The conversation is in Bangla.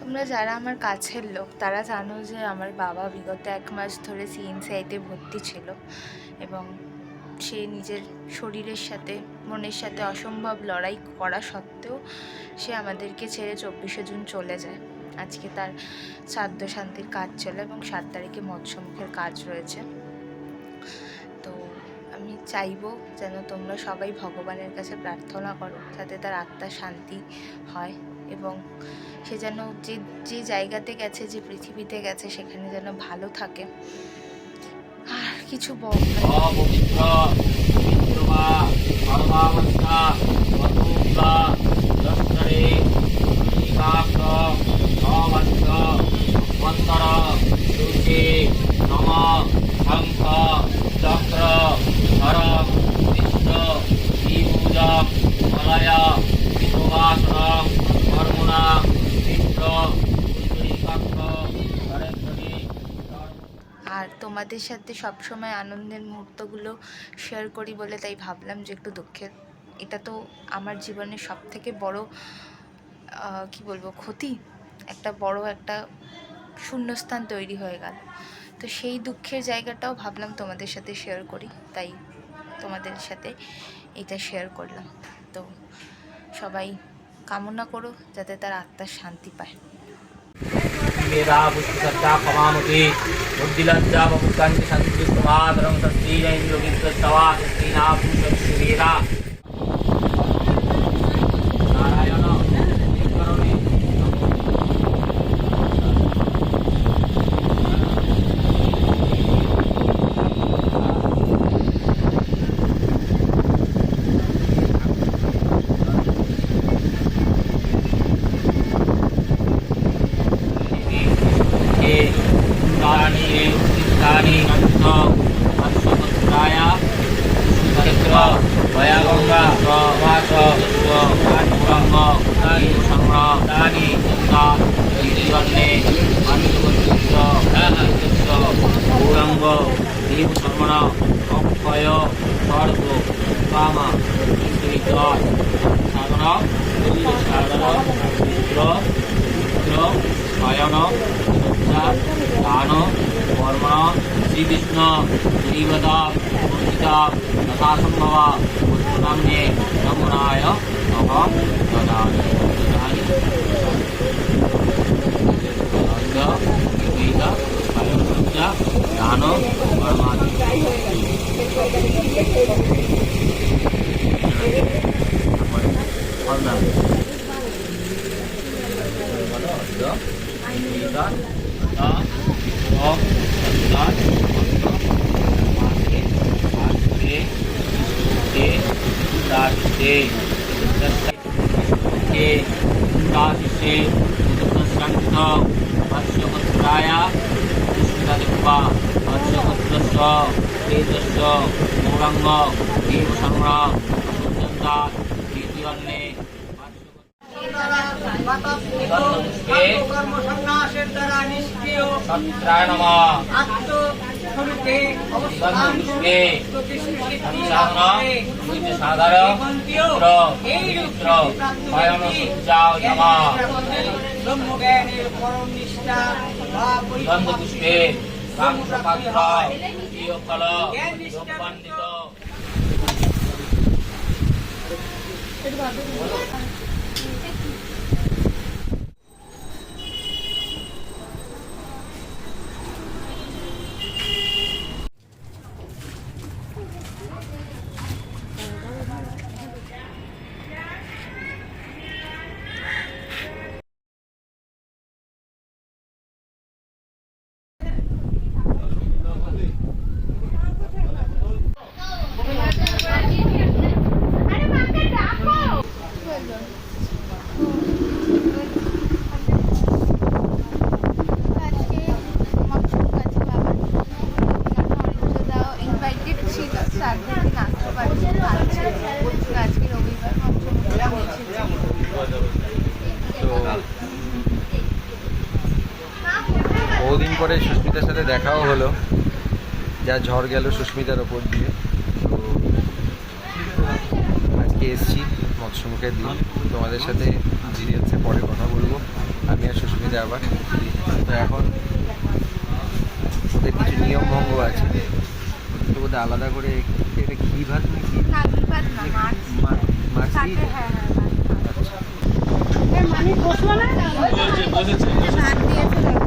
তোমরা যারা আমার কাছের লোক তারা জানো যে আমার বাবা বিগত 1 মাস ধরে সিএনসিআইতে ভর্তি ছিল এবং সে নিজের শরীরের সাথে মনের সাথে অসম্ভব লড়াই করা সত্ত্বেও সে আমাদেরকে ছেড়ে 24শে জুন চলে যায়। আজকে তার শ্রাদ্ধ শান্তির কাজ চলে এবং 7 তারিখে মৎস্যমুখের কাজ রয়েছে। তো আমি চাইবো যেন তোমরা সবাই ভগবানের কাছে প্রার্থনা করো যাতে তার আত্মার শান্তি হয় এবং সে যেন যে যে জায়গাতে গেছে, যে পৃথিবীতে গেছে সেখানে যেন ভালো থাকে। আর কিছু আর তোমাদের সাথে সবসময় আনন্দের মুহূর্তগুলো শেয়ার করি বলে তাই ভাবলাম যে একটু দুঃখের। এটা তো আমার জীবনের সবথেকে বড় কি বলবো ক্ষতি, একটা বড় একটা শূন্যস্থান তৈরি হয়ে গেল। তো সেই দুঃখের জায়গাটাও ভাবলাম তোমাদের সাথে শেয়ার করি, তাই তোমাদের সাথে এটা শেয়ার করলাম। তো সবাই কামনা করো যাতে তার আত্মার শান্তি পায়। मेरा पुष्पसत्ता पमामुखी बुद्धिलज्जा बमुक्तांति शांति प्रभातरं शक्ति जय योगीश्वर सवा शक्ति ना पुष्प वेदा नारायण करोमि श्री विष्णु श्रीवदा पूजिता तथा संभव नाम्ने नमोनाय अहम ददामि दान परमादि বহুদিন পরে সুস্মিতার সাথে দেখাও হলো, যা ঝড় গেল সুস্মিতার ওপর দিয়ে। তো আজকে এসছি মৎস্যমুখের দিন, তোমাদের সাথে ডিটেলসে পরে কথা বলবো। আমি আর সুস্মিতা আবার। তো এখন ওদের কিছু নিয়ম ভঙ্গ আছে, তো ওদের আলাদা করে এটা ঘি ভাত নাকি না ঘি ভাত না, মাছ। মাছ সাথে দিয়ে হ্যাঁ হ্যাঁ মাছ। আচ্ছা। ভাত দিয়েছে